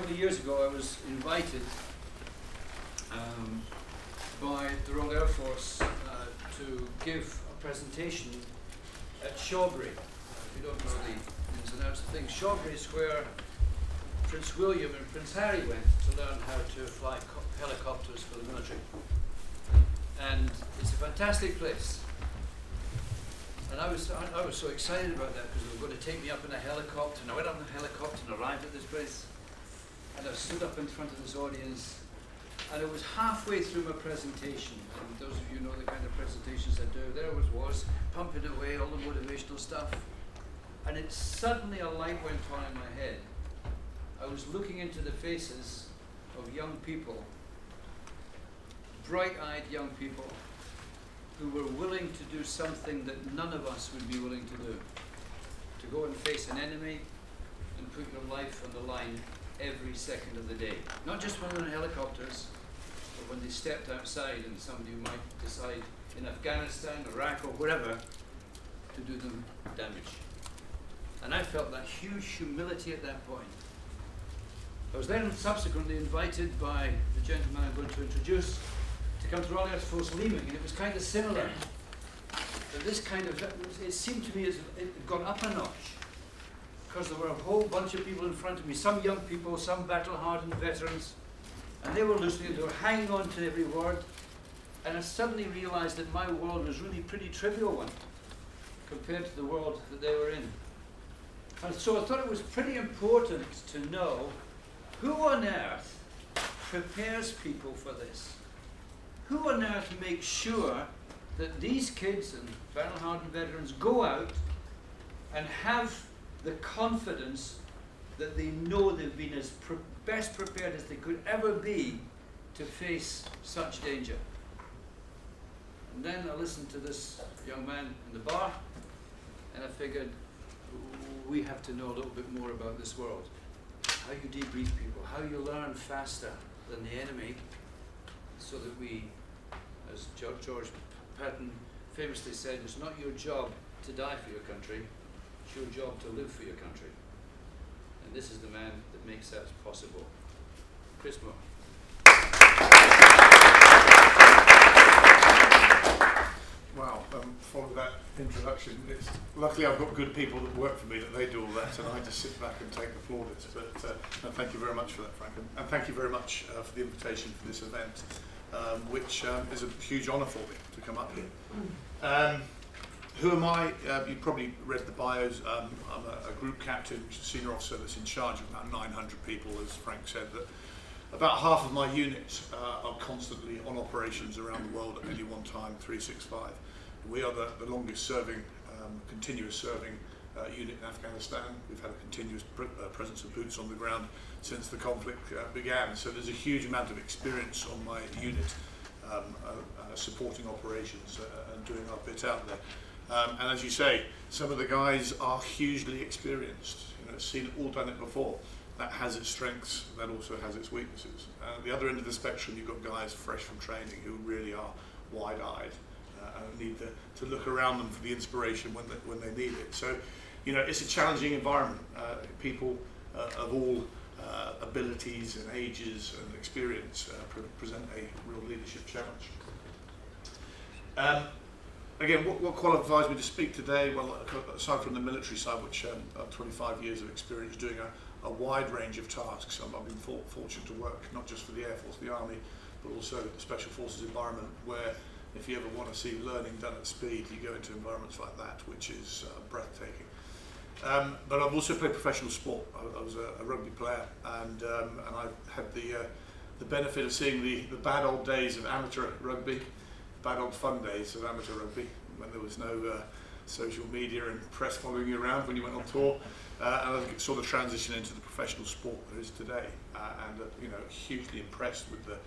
couple of years ago I was invited by the Royal Air Force to give a presentation at Shawbury. If you don't know the ins and outs of things, Shawbury is where Prince William and Prince Harry went to learn how to fly helicopters for the military. And it's a fantastic place. And I was so excited about that because they were going to take me up in a helicopter, and I went up in a helicopter and arrived at this place. And I stood up in front of this audience, and it was halfway through my presentation. And those of you know the kind of presentations I do, there was pumping away all the motivational stuff. And it suddenly a light went on in my head. I was looking into the faces of young people, bright-eyed young people, who were willing to do something that none of us would be willing to do. To go and face an enemy and put your life on the line every second of the day. Not just when they're in helicopters, but when they stepped outside and somebody might decide in Afghanistan, Iraq, or wherever to do them damage. And I felt that huge humility at that point. I was then subsequently invited by the gentleman I'm going to introduce to come to Royal Air Force Leeming, and it was kind of similar. But this kind of, it seemed to me as it had gone up a notch, because there were a whole bunch of people in front of me, some young people, some battle-hardened veterans, and they were listening, they were hanging on to every word, and I suddenly realized that my world was really a pretty trivial one compared to the world that they were in. And so I thought it was pretty important to know who on earth prepares people for this. Who on earth makes sure that these kids and battle-hardened veterans go out and have the confidence that they know they've been as best prepared as they could ever be to face such danger? And then I listened to this young man in the bar, and I figured, we have to know a little bit more about this world. How you debrief people, how you learn faster than the enemy, so that we, as George Patton famously said, it's not your job to die for your country, it's your job to live for your country. And this is the man that makes that possible. Chris Moore. Wow, follow that introduction. Luckily I've got good people that work for me that they do all that, and I just sit back and take the plaudits. But no, thank you very much for that, Frank, and thank you very much for the invitation for this event, which is a huge honour for me to come up here. Who am I? You've probably read the bios. I'm a group captain, which is a senior officer that's in charge of about 900 people, as Frank said. That about half of my units are constantly on operations around the world at any one time, 365. We are the longest serving, continuous serving unit in Afghanistan. We've had a continuous presence of boots on the ground since the conflict began. So there's a huge amount of experience on my unit supporting operations and doing our bit out there. And as you say, some of the guys are hugely experienced, seen it all, done it before. That has its strengths, that also has its weaknesses. At the other end of the spectrum, you've got guys fresh from training who really are wide-eyed and need to look around them for the inspiration when they need it. So, it's a challenging environment. People of all abilities and ages and experience present a real leadership challenge. Again, what qualifies me to speak today? Well, aside from the military side, which I've 25 years of experience doing a wide range of tasks. I've been fortunate to work not just for the Air Force, the Army, but also the Special Forces environment, where if you ever want to see learning done at speed, you go into environments like that, which is breathtaking. But I've also played professional sport. I was a rugby player, and I've had the benefit of seeing the bad old days of amateur rugby, bad old fun days of amateur rugby, when there was no social media and press following you around when you went on tour. And I saw the transition into the professional sport there is today, and hugely impressed with the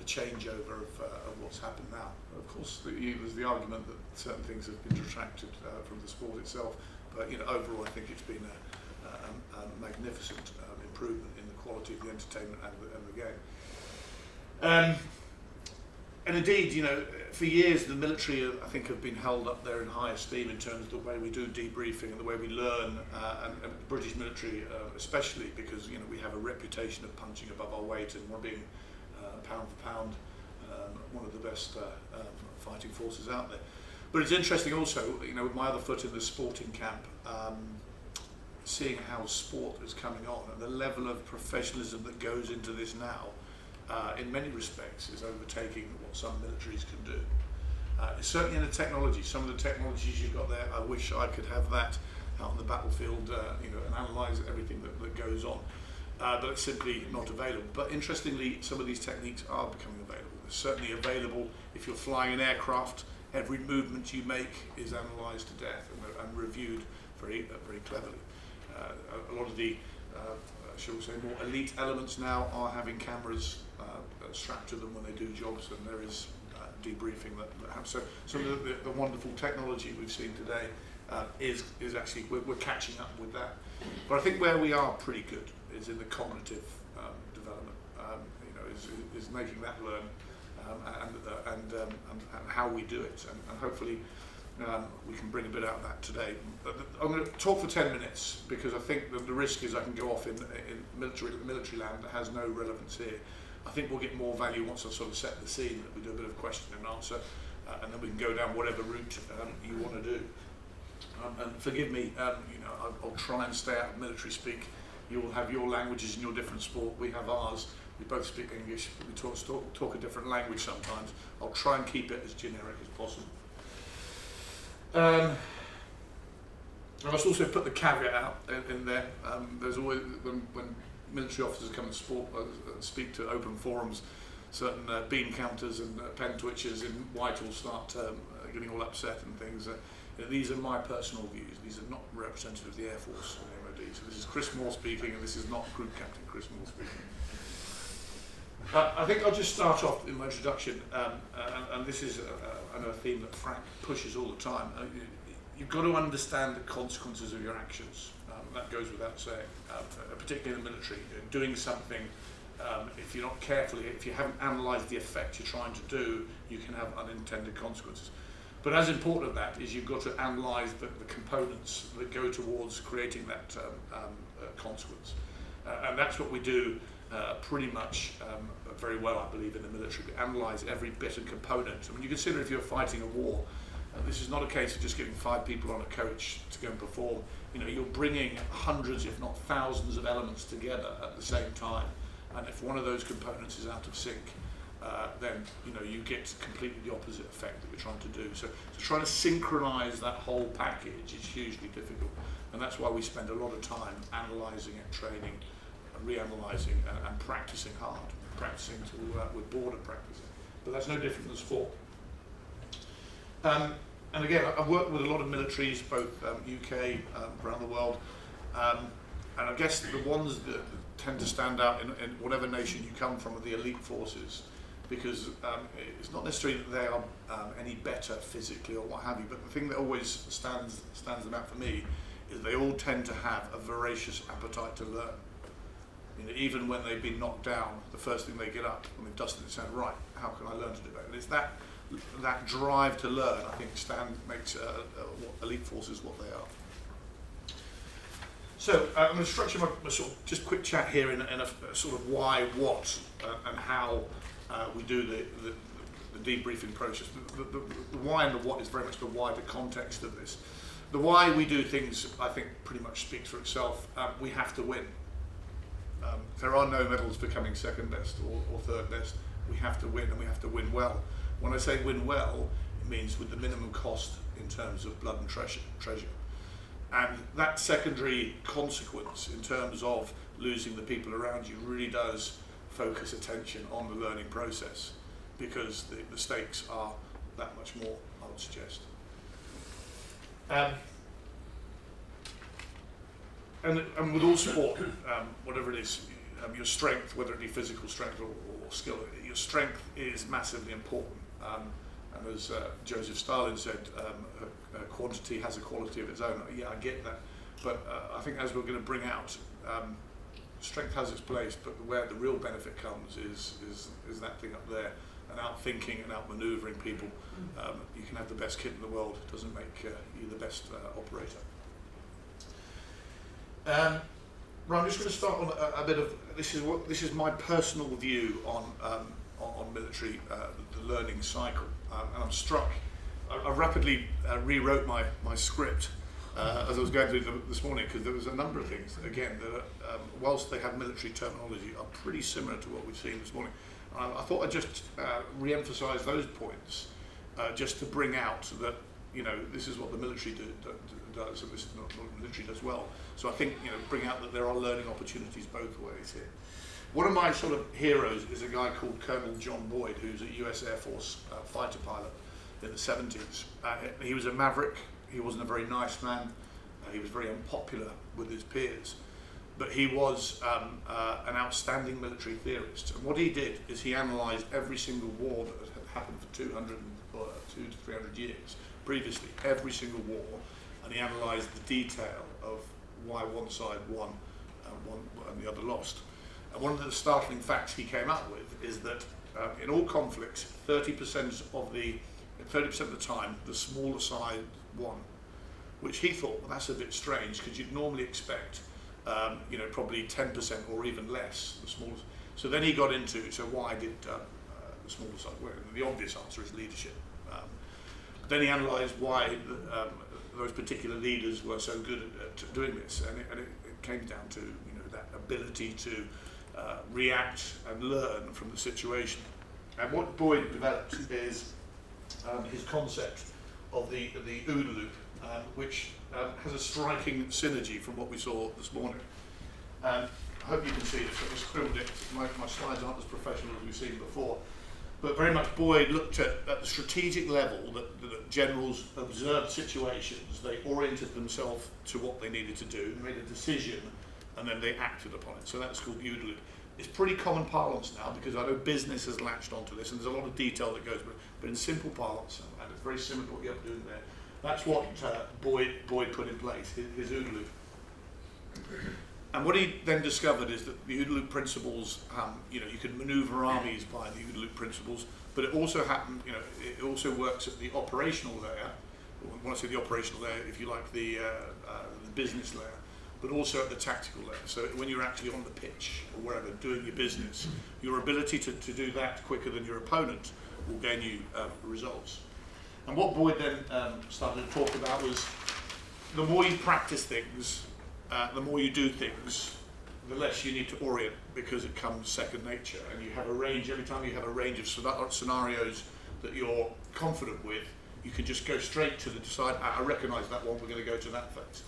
changeover of what's happened now. Of course, there's the argument that certain things have been detracted from the sport itself, but overall, I think it's been a magnificent improvement in the quality of the entertainment and the game. And indeed, you know, for years the military, I think, have been held up there in high esteem in terms of the way we do debriefing and the way we learn, and the British military especially, because, you know, we have a reputation of punching above our weight and being pound for pound one of the best fighting forces out there. But it's interesting also, you know, with my other foot in the sporting camp, seeing how sport is coming on and the level of professionalism that goes into this now, in many respects, is overtaking what some militaries can do. Certainly in the technology, some of the technologies you've got there, I wish I could have that out on the battlefield, you know, and analyse everything that goes on. But it's simply not available. But interestingly, some of these techniques are becoming available. They're certainly available if you're flying an aircraft. Every movement you make is analysed to death and reviewed very cleverly. A lot of the, shall we say, more elite elements now are having cameras strapped to them when they do jobs, and there is debriefing that happens. So some of the wonderful technology we've seen today is actually, we're catching up with that. But I think where we are pretty good is in the cognitive development, you know, is making that learn, and how we do it, and hopefully we can bring a bit out of that today. I'm going to talk for 10 minutes because I think that the risk is I can go off in military land that has no relevance here. I think we'll get more value once I sort of set the scene, that we do a bit of question and answer, and then we can go down whatever route you want to do. And forgive me, you know, I'll try and stay out of military speak. You will have your languages in your different sport, we have ours. We both speak English, but we talk a different language sometimes. I'll try and keep it as generic as possible. I must also put the caveat out in there. There's always, when military officers come and speak to open forums, certain bean counters and pen twitchers in Whitehall start getting all upset and things. You know, these are my personal views. These are not representative of the Air Force or the MOD. So this is Chris Moore speaking, and this is not Group Captain Chris Moore speaking. I think I'll just start off in my introduction, and this is I know a theme that Frank pushes all the time. You've got to understand the consequences of your actions. That goes without saying, particularly in the military. Doing something, if you're not careful, if you haven't analysed the effect you're trying to do, you can have unintended consequences. But as important as that is, you've got to analyse the components that go towards creating that consequence. And that's what we do pretty much very well, I believe, in the military. We analyse every bit and component. I mean, you consider if you're fighting a war, this is not a case of just getting 5 people on a coach to go and perform. You know, you're bringing hundreds, if not thousands, of elements together at the same time. And if one of those components is out of sync, then you know you get completely the opposite effect that you're trying to do. So trying to synchronise that whole package is hugely difficult, and that's why we spend a lot of time analysing it, training, reanalysing, and practising hard, practising with border practising. But that's no different than sport. And again, I've worked with a lot of militaries, both UK, around the world, and I guess the ones that tend to stand out in whatever nation you come from are the elite forces, because it's not necessarily that they are any better physically or what have you, but the thing that always stands them out for me is they all tend to have a voracious appetite to learn. You know, even when they've been knocked down, the first thing they get up when they've dusted it and said, right, how can I learn to do that? And it's that drive to learn, I think, makes elite forces what they are. So I'm going to structure my sort of just quick chat here in a sort of why, what, and how we do the debriefing process. The why and the what is very much the wider context of this. The why we do things, I think, pretty much speaks for itself. We have to win. There are no medals for coming second best or third best. We have to win, and we have to win well. When I say win well, it means with the minimum cost in terms of blood and treasure. And that secondary consequence in terms of losing the people around you really does focus attention on the learning process, because the stakes are that much more, I would suggest. And with all sport, whatever it is, your strength, whether it be physical strength or skill, your strength is massively important. And as Joseph Stalin said, quantity has a quality of its own. Yeah, I get that. But I think as we're going to bring out, strength has its place, but where the real benefit comes is that thing up there, and out-thinking and out-manoeuvring people. You can have the best kit in the world, it doesn't make you the best operator. Right, I'm just going to start on a bit of, this is my personal view on military, the learning cycle, and I'm struck. I rapidly rewrote my script as I was going through this morning, because there was a number of things, again, that whilst they have military terminology, are pretty similar to what we've seen this morning. I thought I'd just re-emphasise those points, just to bring out that, you know, this is what the military does, and this is not what the military does well. So I think, you know, bring out that there are learning opportunities both ways here. One of my sort of heroes is a guy called Colonel John Boyd, who's a US Air Force fighter pilot in the 70s. He was a maverick. He wasn't a very nice man. He was very unpopular with his peers. But he was an outstanding military theorist. And what he did is he analysed every single war that had happened for 200 to 300 years previously, every single war, and he analysed the detail of why one side won and the other lost. And one of the startling facts he came up with is that in all conflicts, 30% of the time, the smaller side won, which he thought, well, that's a bit strange, because you'd normally expect, you know, probably 10% or even less, the smallest. So then he got into, so why did the smaller side win? And the obvious answer is leadership. Then he analysed why those particular leaders were so good at doing this, and it came down to, you know, that ability to react and learn from the situation. And what Boyd developed is his concept of the OODA loop, which has a striking synergy from what we saw this morning. I hope you can see this. I just scribbled it. My slides aren't as professional as we've seen before. But very much Boyd looked at the strategic level that generals observed situations, they oriented themselves to what they needed to do, made a decision, and then they acted upon it. So that's called the OODA loop. It's pretty common parlance now, because I know business has latched onto this, and there's a lot of detail that goes with it, but in simple parlance, and it's very similar to what you're doing there. That's what Boyd put in place, his OODA loop. And what he then discovered is that the OODA loop principles, you know, you can maneuver armies by the OODA loop principles, but it also happened, you know, it also works at the operational layer. When I say the operational layer, if you like, the business layer, but also at the tactical layer. So when you're actually on the pitch or wherever doing your business, your ability to do that quicker than your opponent will gain you results. And what Boyd then started to talk about was, the more you practice things, the more you do things, the less you need to orient, because it comes second nature, and you have a range. Every time you have a range of scenarios that you're confident with, you can just go straight to decide, I recognise that one, we're going to go to that phase.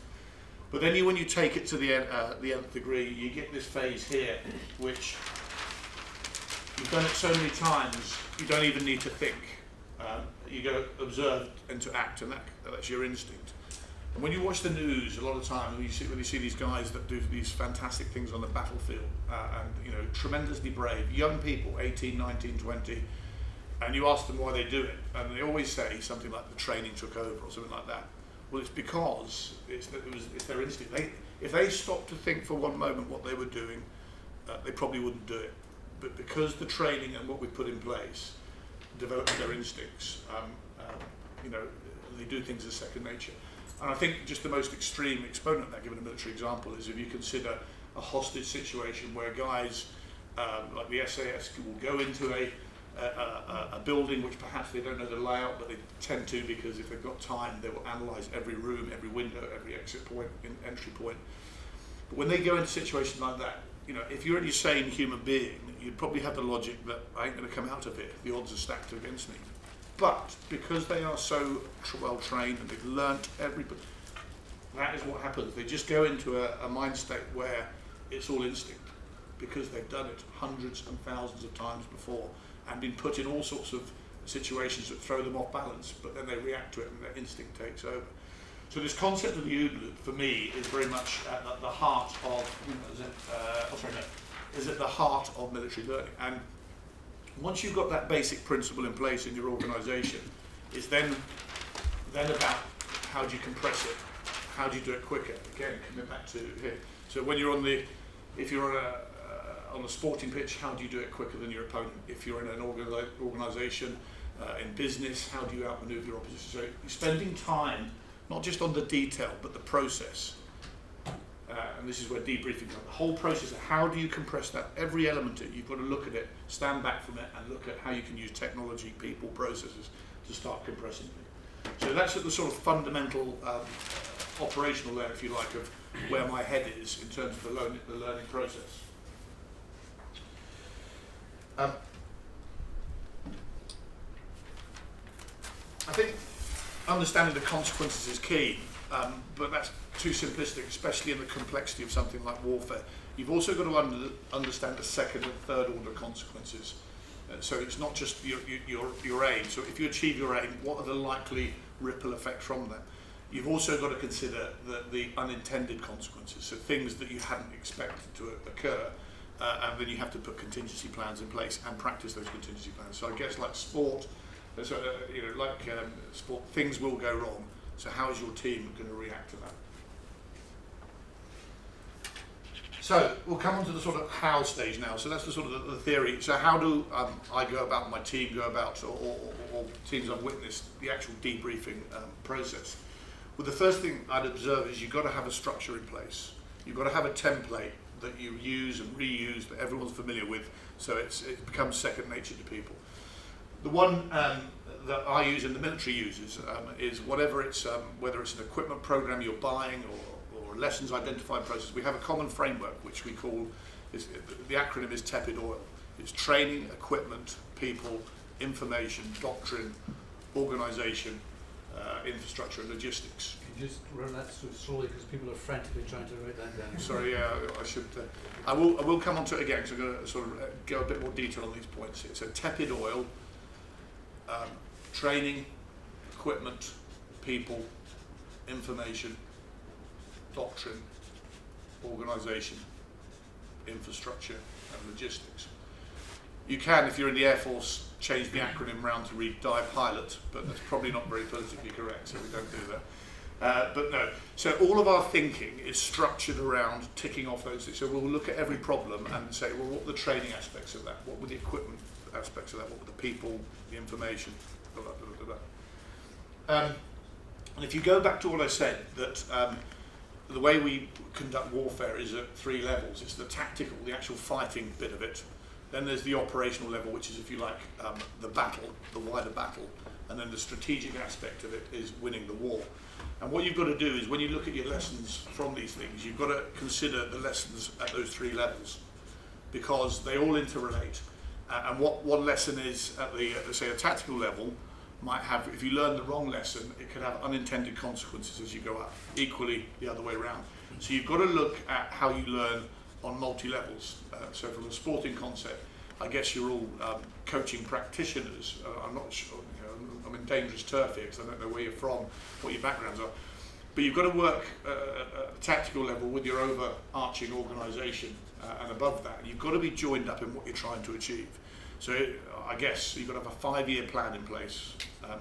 But then when you take it to the nth degree, you get this phase here, which you've done it so many times, you don't even need to think. You go observe and to act, and that's your instinct. And when you watch the news, a lot of time when you see these guys that do these fantastic things on the battlefield, and you know, tremendously brave, young people, 18, 19, 20, and you ask them why they do it, and they always say something like the training took over or something like that. Well, it's because it's their instinct. If they stopped to think for one moment what they were doing, they probably wouldn't do it. But because the training and what we put in place developed their instincts, you know, they do things as second nature. And I think just the most extreme exponent of that, given a military example, is if you consider a hostage situation where guys like the SAS will go into a building which perhaps they don't know the layout, but they tend to, because if they've got time, they will analyse every room, every window, every exit point, entry point. But when they go into situations like that, you know, if you're a sane human being, you'd probably have the logic that I ain't going to come out of it. The odds are stacked against me. But because they are so well trained and they've learnt everything, that is what happens. They just go into a mind state where it's all instinct, because they've done it hundreds and thousands of times before and been put in all sorts of situations that throw them off balance, but then they react to it and their instinct takes over. So this concept of the OODA loop, for me, is very much at the heart of, is at the heart of military learning. And once you've got that basic principle in place in your organisation, it's then about how do you compress it, how do you do it quicker. Again, coming back to here. So when you're if you're on a sporting pitch, how do you do it quicker than your opponent? If you're in an organisation, in business, how do you outmaneuver your opposition? So you're spending time not just on the detail, but the process. And this is where debriefing comes. The whole process of how do you compress that, every element of it, you've got to look at it, stand back from it, and look at how you can use technology, people, processes to start compressing it. So that's at the sort of fundamental operational layer, if you like, of where my head is in terms of the learning process. I think understanding the consequences is key, but that's too simplistic, especially in the complexity of something like warfare. You've also got to understand the second and third order consequences. So it's not just your aim. So if you achieve your aim, what are the likely ripple effects from that? You've also got to consider the unintended consequences, so things that you hadn't expected to occur, and then you have to put contingency plans in place and practice those contingency plans. So I guess like sport, sport, things will go wrong. So how is your team going to react to that? So we'll come on to the sort of how stage now. So that's the sort of the theory. So how do I go about, my team go about, or teams I've witnessed, the actual debriefing process? Well, the first thing I'd observe is you've got to have a structure in place. You've got to have a template that you use and reuse that everyone's familiar with, so it becomes second nature to people. The one that I use and the military uses is whether it's an equipment program you're buying or lessons identified process. We have a common framework which we call, the acronym is TEPID OIL. It's training, equipment, people, information, doctrine, organisation, infrastructure and logistics. Can you just run that slowly because people are frantically trying to write that down? Sorry, yeah, I should. I will come on to it again because I'm going to sort of go a bit more detail on these points here. So TEPID OIL, training, equipment, people, information, doctrine, organisation, infrastructure and logistics. You can, if you're in the Air Force, change the acronym round to read DIE-PILOT, but that's probably not very politically correct, so we don't do that. But no, so all of our thinking is structured around ticking off those things. So we'll look at every problem and say, well, what were the training aspects of that? What were the equipment aspects of that? What were the people, the information? Blah, blah, blah, blah, blah. And if you go back to what I said, that the way we conduct warfare is at 3 levels. It's the tactical, the actual fighting bit of it. Then there's the operational level, which is, if you like, the battle, the wider battle. And then the strategic aspect of it is winning the war. And what you've got to do is, when you look at your lessons from these things, you've got to consider the lessons at those 3 levels, because they all interrelate. And what one lesson is at the, say, a tactical level, might have, if you learn the wrong lesson, it could have unintended consequences as you go up. Equally, the other way around. So you've got to look at how you learn on multi-levels. So from a sporting concept, I guess you're all coaching practitioners. I'm not sure, I'm in dangerous turf here because I don't know where you're from, what your backgrounds are. But you've got to work at a tactical level with your overarching organisation, and above that, you've got to be joined up in what you're trying to achieve. So I guess you've got to have a 5-year plan in place,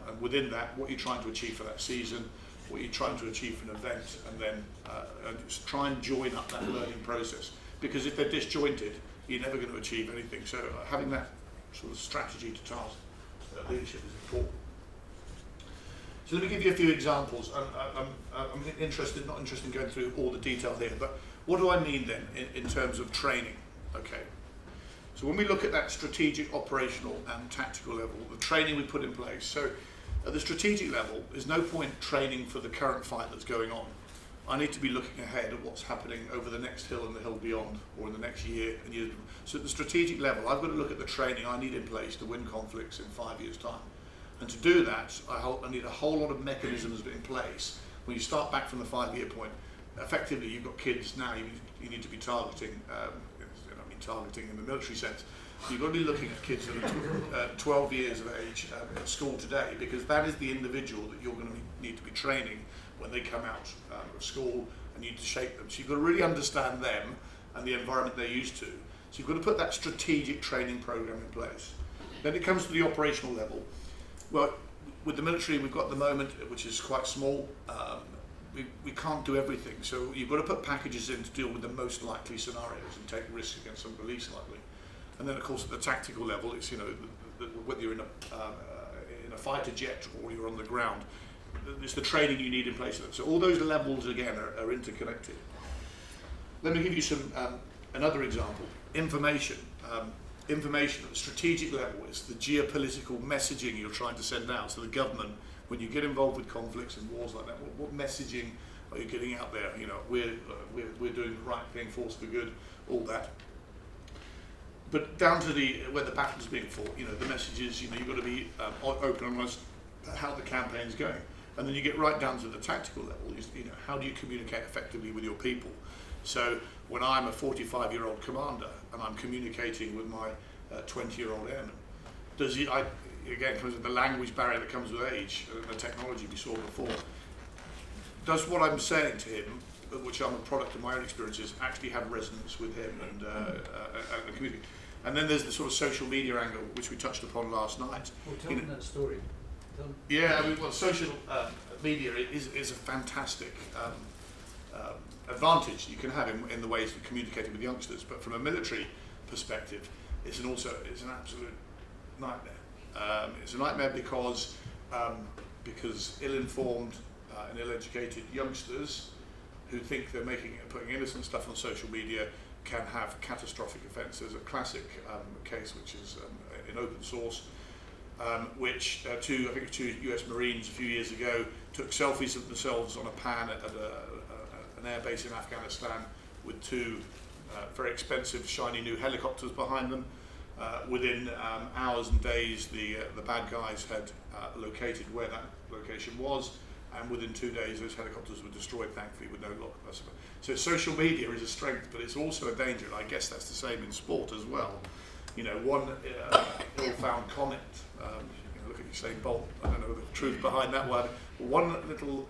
and within that, what you're trying to achieve for that season, what you're trying to achieve for an event, and then just try and join up that learning process. Because if they're disjointed, you're never going to achieve anything. So having that sort of strategy to task leadership is important. So let me give you a few examples. I'm not interested in going through all the detail here, but what do I mean then in terms of training? Okay. So when we look at that strategic, operational and tactical level, the training we put in place. So at the strategic level, there's no point training for the current fight that's going on. I need to be looking ahead at what's happening over the next hill and the hill beyond, or in the next year and years. So at the strategic level, I've got to look at the training I need in place to win conflicts in 5 years' time. And to do that, I need a whole lot of mechanisms in place. When you start back from the 5-year point, effectively you've got kids now you need to be targeting, targeting in the military sense. You've got to be looking at kids that are 12 years of age at school today, because that is the individual that you're going to need to be training when they come out of school, and you need to shape them. So you've got to really understand them and the environment they're used to. So you've got to put that strategic training program in place. Then it comes to the operational level. Well, with the military we've got at the moment, which is quite small, we can't do everything. So you've got to put packages in to deal with the most likely scenarios and take risks against some of the least likely. And then, of course, at the tactical level, it's, you know, whether you're in a fighter jet or you're on the ground, it's the training you need in place. So all those levels, again, are interconnected. Let me give you some another example. Information. Information at the strategic level is the geopolitical messaging you're trying to send out. So the government, when you get involved with conflicts and wars like that, what messaging are you getting out there? You know, we're doing the right thing, force for good, all that. But down to where the battle's being fought, you know, the messages, you know, you've got to be open and honest about how the campaign's going. And then you get right down to the tactical level, you know, how do you communicate effectively with your people? So when I'm a 45-year-old commander and I'm communicating with my 20-year-old airman, again, comes with the language barrier that comes with age and the technology we saw before, does what I'm saying to him, which I'm a product of my own experiences, actually have resonance with him and communicate? And then there's the sort of social media angle, which we touched upon last night. Well, tell them that story. Yeah, I mean, well, social media is a fantastic advantage you can have in the ways of communicating with youngsters, but from a military perspective, it's an absolute nightmare. It's a nightmare because ill-informed and ill-educated youngsters who think they're putting innocent stuff on social media can have catastrophic effects. There's a classic case which is in open source, which two US Marines a few years ago took selfies of themselves on a pan at an air base in Afghanistan with two very expensive shiny new helicopters behind them. Within hours and days, the bad guys had located where that location was, and within 2 days those helicopters were destroyed, thankfully, with no loss. So social media is a strength, but it's also a danger, and I guess that's the same in sport as well. You know, one ill-found comment, look at Usain Bolt, I don't know the truth behind that one, one little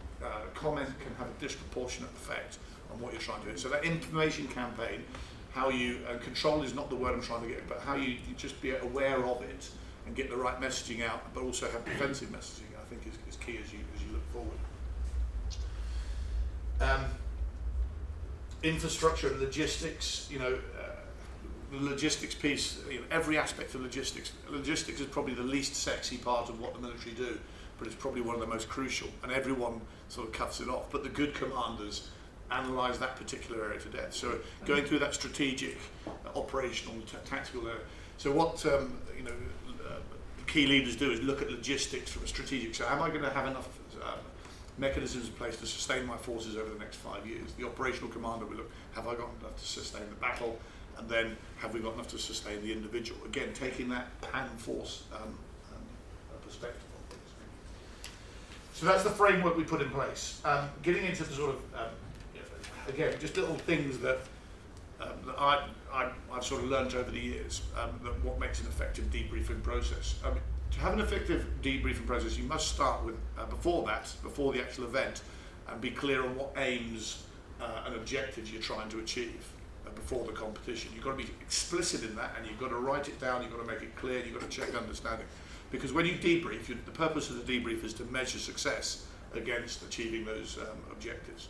comment can have a disproportionate effect on what you're trying to do. So that information campaign, how you, control is not the word I'm trying to get, but how you just be aware of it and get the right messaging out, but also have defensive messaging, I think is key as you look forward. Infrastructure and logistics, you know, the logistics piece, you know, every aspect of logistics. Logistics is probably the least sexy part of what the military do, but it's probably one of the most crucial, and everyone sort of cuts it off. But the good commanders analyse that particular area to death. So going through that strategic, operational, tactical area. So what key leaders do is look at logistics from a strategic. So am I going to have enough mechanisms in place to sustain my forces over the next 5 years? The operational commander will look, have I got enough to sustain the battle? And then have we got enough to sustain the individual? Again, taking that pan-force perspective on things. So that's the framework we put in place. Getting into the sort of, again, just little things that I've sort of learned over the years, that what makes an effective debriefing process. To have an effective debriefing process, you must start with, before the actual event, and be clear on what aims and objectives you're trying to achieve before the competition. You've got to be explicit in that, and you've got to write it down, you've got to make it clear, you've got to check understanding. Because when you debrief, the purpose of the debrief is to measure success against achieving those objectives.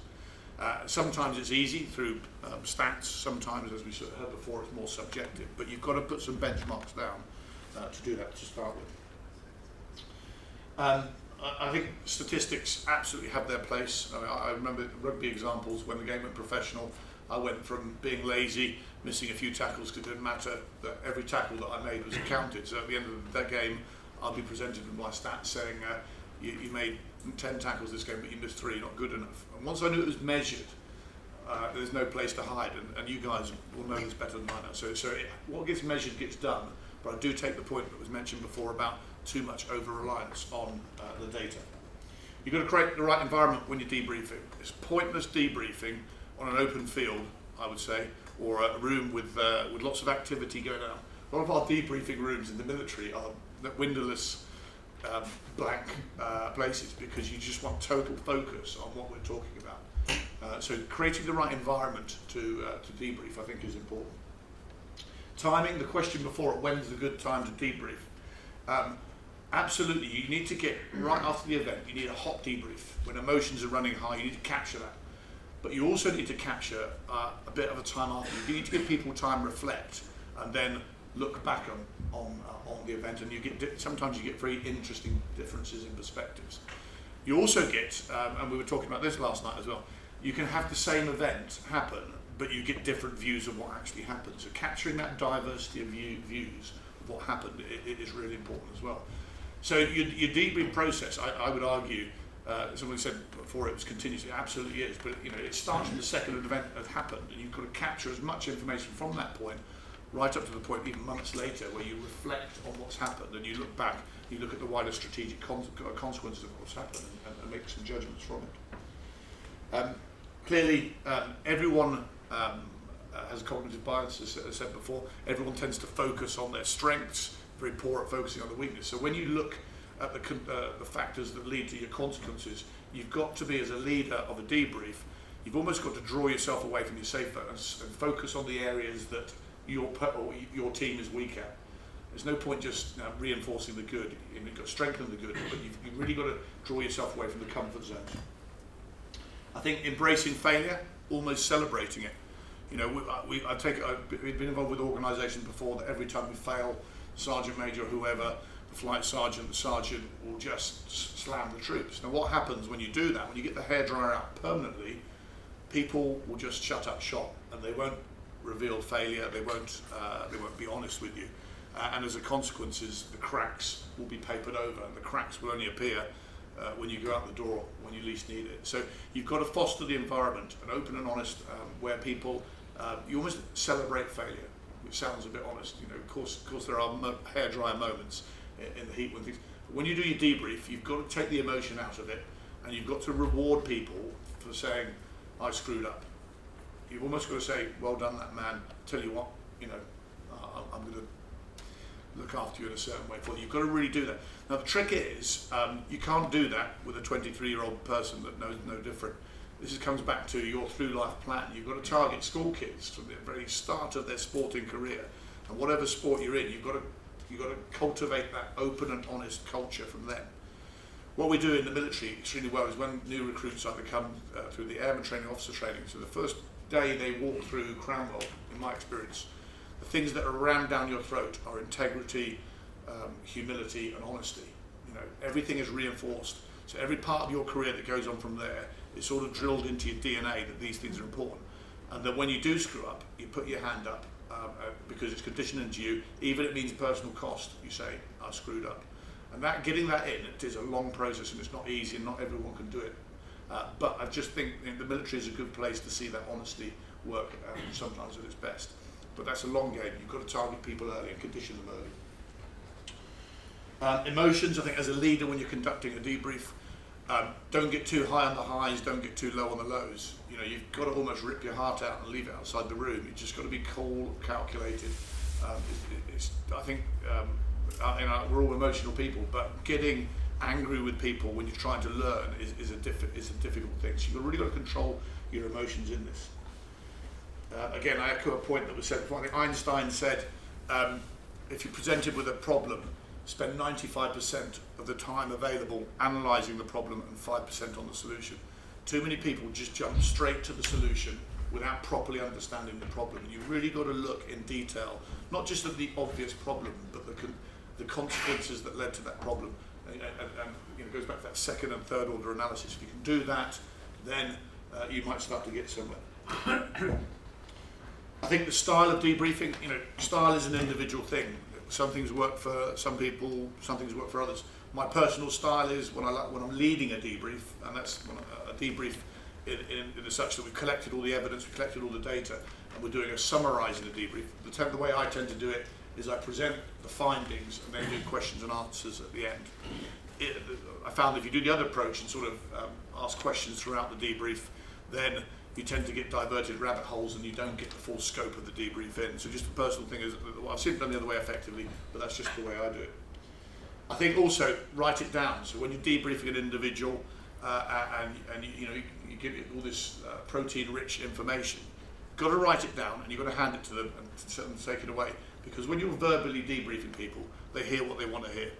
Sometimes it's easy through stats, sometimes, as we heard before, it's more subjective, but you've got to put some benchmarks down to do that to start with. I think statistics absolutely have their place. I remember rugby examples when the game went professional. I went from being lazy, missing a few tackles because it didn't matter, that every tackle that I made was counted. So at the end of that game, I'll be presented with my stats saying, you made 10 tackles this game, but you missed 3, not good enough. And once I knew it was measured, there's no place to hide, and you guys will know this better than I know. So what gets measured gets done, but I do take the point that was mentioned before about too much over-reliance on the data. You've got to create the right environment when you're debriefing. It's pointless debriefing on an open field, I would say, or a room with lots of activity going on. A lot of our debriefing rooms in the military are windowless, blank places, because you just want total focus on what we're talking about. So creating the right environment to debrief, I think, is important. Timing, the question before, when's a good time to debrief? absolutely, you need to get, right after the event, you need a hot debrief. When emotions are running high, you need to capture that. But you also need to capture a bit of a time after. You need to give people time to reflect and then look back on the event, and sometimes you get very interesting differences in perspectives. You also get, and we were talking about this last night as well, you can have the same event happen, but you get different views of what actually happened. So capturing that diversity of views of what happened is really important as well. So your debrief process, I would argue, somebody said before it was continuous, it absolutely is, but it starts from the second event that happened, and you've got to capture as much information from that point right up to the point even months later where you reflect on what's happened and you look back, you look at the wider strategic consequences of what's happened and make some judgments from it. Clearly, everyone has cognitive bias, as I said before. Everyone tends to focus on their strengths, very poor at focusing on the weakness. So when you look at the factors that lead to your consequences, you've got to be, as a leader of a debrief, you've almost got to draw yourself away from your safe zones and focus on the areas that your team is weak at. There's no point just reinforcing the good. You've got to strengthen the good, but you've really got to draw yourself away from the comfort zones. I think embracing failure, almost celebrating it. We've been involved with organisations before that every time we fail, sergeant major or whoever, the flight sergeant, the sergeant will just slam the troops. Now what happens when you do that, when you get the hairdryer out permanently, people will just shut up shop and they won't reveal failure, they won't be honest with you. And as a consequence, the cracks will be papered over, and the cracks will only appear when you go out the door when you least need it. So you've got to foster the environment, an open and honest, where people, you almost celebrate failure, which sounds a bit honest. Of course there are hairdryer moments in the heat when things. But when you do your debrief, you've got to take the emotion out of it, and you've got to reward people for saying, "I screwed up." You've almost got to say, "Well done, that man. Tell you what, I'm going to look after you in a certain way." You've got to really do that. Now the trick is, you can't do that with a 23-year-old person that knows no different. This comes back to your through life plan. You've got to target school kids from the very start of their sporting career, and whatever sport you're in, you've got to cultivate that open and honest culture from them. What we do in the military extremely well is when new recruits either come through the airman training, officer training, so the first day they walk through Cranwell, in my experience, the things that are rammed down your throat are integrity, humility and honesty. Everything is reinforced. So every part of your career that goes on from there is sort of drilled into your DNA that these things are important. And that when you do screw up, you put your hand up because it's conditioned into you, even if it means personal cost. You say, "I screwed up." And getting that in, it is a long process and it's not easy and not everyone can do it. But I just think the military is a good place to see that honesty work sometimes at its best. But that's a long game. You've got to target people early and condition them early. Emotions, I think as a leader when you're conducting a debrief, don't get too high on the highs, don't get too low on the lows. You've got to almost rip your heart out and leave it outside the room. You've just got to be cool, calculated. I think we're all emotional people, but getting angry with people when you're trying to learn is a difficult thing. So you've really got to control your emotions in this. Again, I echo a point that was said before. I think Einstein said, if you're presented with a problem, spend 95% of the time available analysing the problem and 5% on the solution. Too many people just jump straight to the solution without properly understanding the problem. And you've really got to look in detail, not just at the obvious problem, but the consequences that led to that problem. And it goes back to that second and third order analysis. If you can do that, then you might start to get somewhere. I think the style of debriefing, style is an individual thing. Some things work for some people, some things work for others. My personal style is when I'm leading a debrief, and that's a debrief in such that we've collected all the evidence, we've collected all the data, and we're doing a summarising the debrief. The way I tend to do it is I present the findings and then do questions and answers at the end. I found if you do the other approach and sort of ask questions throughout the debrief, then you tend to get diverted rabbit holes and you don't get the full scope of the debrief in. So just a personal thing is, I've seen it done the other way effectively, but that's just the way I do it. I think also write it down. So when you're debriefing an individual and you give it all this protein-rich information, you've got to write it down and you've got to hand it to them and take it away. Because when you're verbally debriefing people, they hear what they want to hear.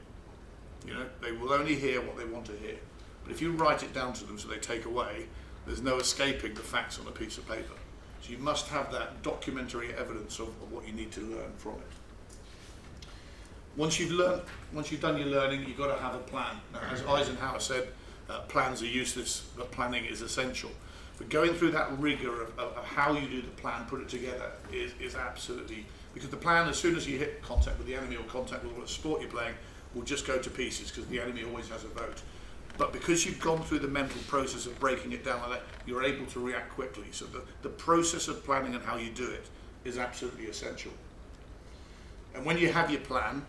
You know, they will only hear what they want to hear. But if you write it down to them so they take away, there's no escaping the facts on a piece of paper. So you must have that documentary evidence of what you need to learn from it. Once you've done your learning, you've got to have a plan. Now, as Eisenhower said, plans are useless, but planning is essential. But going through that rigor of how you do the plan, put it together, is absolutely, because the plan, as soon as you hit contact with the enemy or contact with what sport you're playing, will just go to pieces because the enemy always has a vote. But because you've gone through the mental process of breaking it down like that, you're able to react quickly. So the process of planning and how you do it is absolutely essential. And when you have your plan,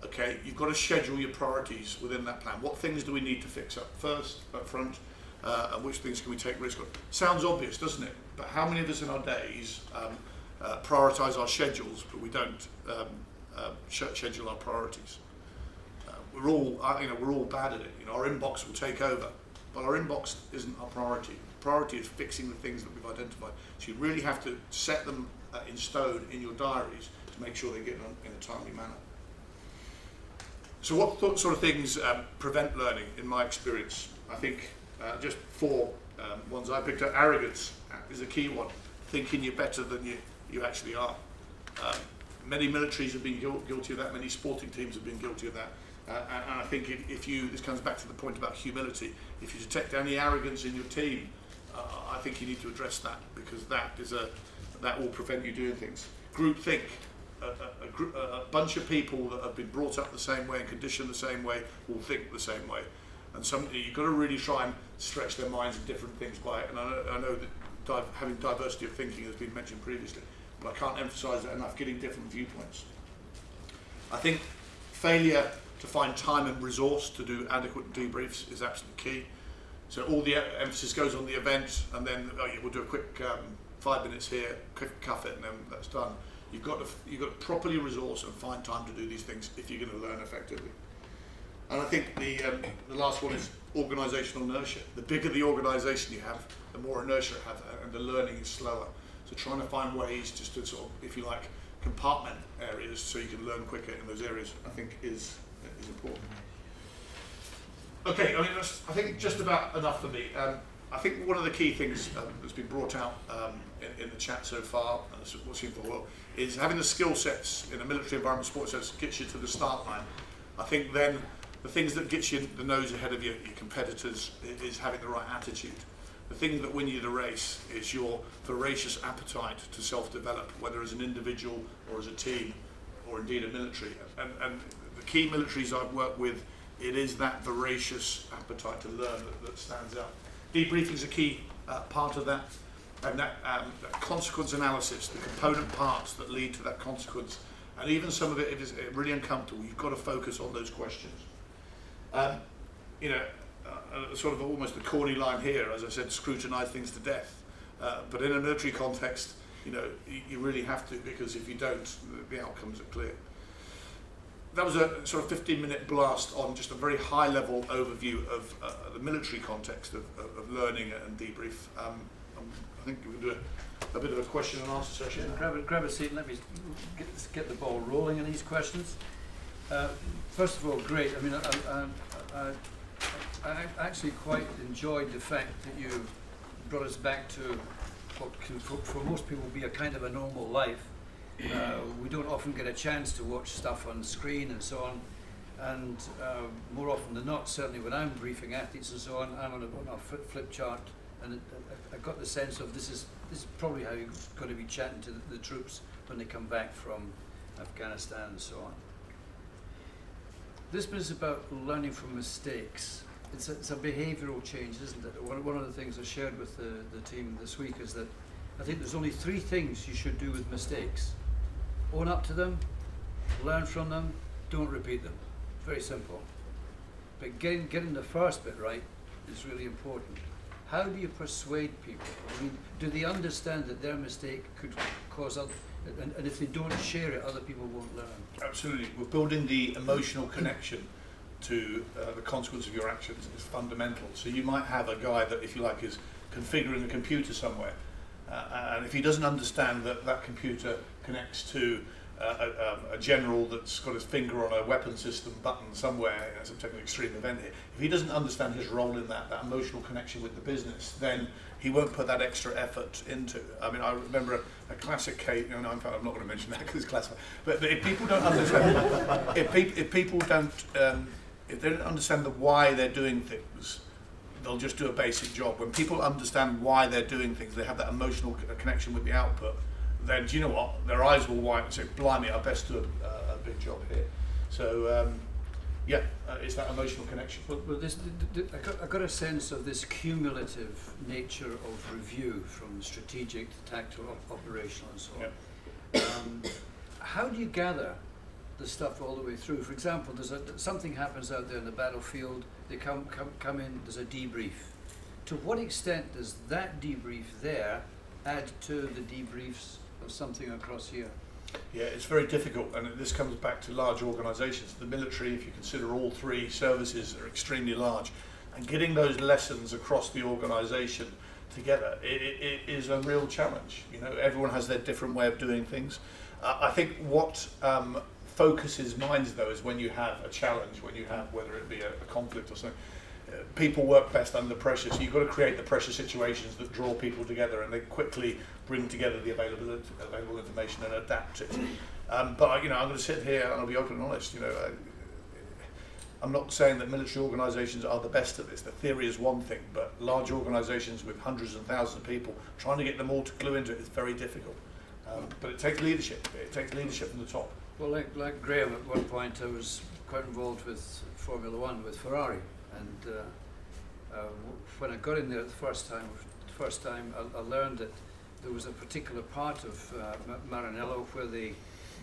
okay, you've got to schedule your priorities within that plan. What things do we need to fix up first, up front, and which things can we take risk on? Sounds obvious, doesn't it? But how many of us in our days prioritise our schedules, but we don't schedule our priorities? We're all bad at it. You know, our inbox will take over, but our inbox isn't our priority. The priority is fixing the things that we've identified. So you really have to set them in stone in your diaries to make sure they get done in a timely manner. So what sort of things prevent learning, in my experience? I think just 4 ones I picked up. Arrogance is a key one. Thinking you're better than you actually are. Many militaries have been guilty of that. Many sporting teams have been guilty of that. And I think this comes back to the point about humility. If you detect any arrogance in your team, I think you need to address that, because that will prevent you doing things. Groupthink. A bunch of people that have been brought up the same way and conditioned the same way will think the same way. And you've got to really try and stretch their minds in different things by it. And I know that having diversity of thinking has been mentioned previously, but I can't emphasise that enough, getting different viewpoints. I think failure to find time and resource to do adequate debriefs is absolutely key. So all the emphasis goes on the event, and then we'll do a quick 5 minutes here, quick cuff it, and then that's done. You've got to properly resource and find time to do these things if you're going to learn effectively. And I think the last one is organisational inertia. The bigger the organisation you have, the more inertia it has, and the learning is slower. So trying to find ways just to sort of, if you like, compartment areas so you can learn quicker in those areas, I think is important. Okay, I think just about enough for me. I think one of the key things that's been brought out in the chat so far, and what's seemed for a while, is having the skill sets in a military environment, sports sets, gets you to the start line. I think then the things that gets you the nose ahead of your competitors is having the right attitude. The thing that win you the race is your voracious appetite to self-develop, whether as an individual or as a team, or indeed a military. And the key militaries I've worked with, it is that voracious appetite to learn that stands out. Debriefing is a key part of that, and that consequence analysis, the component parts that lead to that consequence, and even some of it is really uncomfortable. You've got to focus on those questions. Sort of almost a corny line here, as I said, scrutinise things to death. But in a military context, you really have to, because if you don't, the outcomes are clear. That was a sort of 15-minute blast on just a very high-level overview of the military context of learning and debrief. I think we can do a bit of a question and answer session. Grab a seat and let me get the ball rolling in these questions. First of all, great. I mean, I actually quite enjoyed the fact that you brought us back to what can, for most people, be a kind of a normal life. We don't often get a chance to watch stuff on screen and so on, and more often than not, certainly when I'm briefing athletes and so on, I'm on a flip chart, and I got the sense of this is probably how you're going to be chatting to the troops when they come back from Afghanistan and so on. This bit is about learning from mistakes. It's a behavioural change, isn't it? One of the things I shared with the team this week is that I think there's only 3 things you should do with mistakes. Own up to them, learn from them, don't repeat them. Very simple. But getting the first bit right is really important. How do you persuade people? I mean, do they understand that their mistake could cause other, and if they don't share it, other people won't learn? Absolutely. We're building the emotional connection to the consequence of your actions is fundamental. So you might have a guy that, if you like, is configuring a computer somewhere, and if he doesn't understand that that computer connects to a general that's got his finger on a weapon system button somewhere, you know, some type of extreme event here, if he doesn't understand his role in that emotional connection with the business, then he won't put that extra effort into. I mean, I remember a classic case, you know, in fact, I'm not going to mention that because it's classified, but if people don't understand, if people don't, if they don't understand the why they're doing things, they'll just do a basic job. When people understand why they're doing things, they have that emotional connection with the output, then do you know what? Their eyes will widen and say, blimey, I best do a big job here. So, it's that emotional connection. Well, I got a sense of this cumulative nature of review from strategic to tactical, operational and so on. Yeah. How do you gather the stuff all the way through? For example, something happens out there in the battlefield, they come in, there's a debrief. To what extent does that debrief there add to the debriefs of something across here? Yeah, it's very difficult, and this comes back to large organisations. The military, if you consider all three services, are extremely large, and getting those lessons across the organisation together it is a real challenge. You know, everyone has their different way of doing things. I think what focuses minds, though, is when you have a challenge, when you have, whether it be a conflict or something. People work best under pressure, so you've got to create the pressure situations that draw people together, and they quickly bring together the available information and adapt it. But you know, I'm going to sit here and I'll be open and honest. You know, I'm not saying that military organisations are the best at this. The theory is one thing, but large organisations with hundreds and thousands of people, trying to get them all to glue into it is very difficult. But it takes leadership. It takes leadership from the top. Well, like Graham, at one point I was quite involved with Formula One with Ferrari, and when I got in there the first time, I learned that there was a particular part of Maranello where they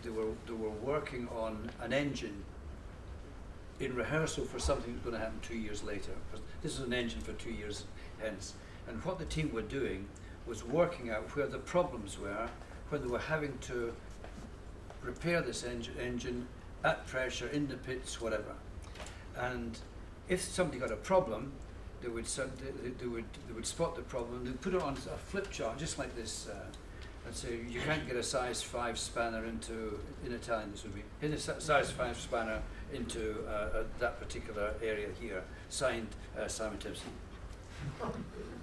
were working on an engine in rehearsal for something that's going to happen 2 years later. This is an engine for 2 years hence, and what the team were doing was working out where the problems were, when they were having to repair this engine at pressure, in the pits, whatever. And if somebody got a problem, they would spot the problem, they'd put it on a flip chart, just like this, and say, you can't get a size 5 spanner into, in Italian this would be, in a size 5 spanner into that particular area here, signed Simon Timpson.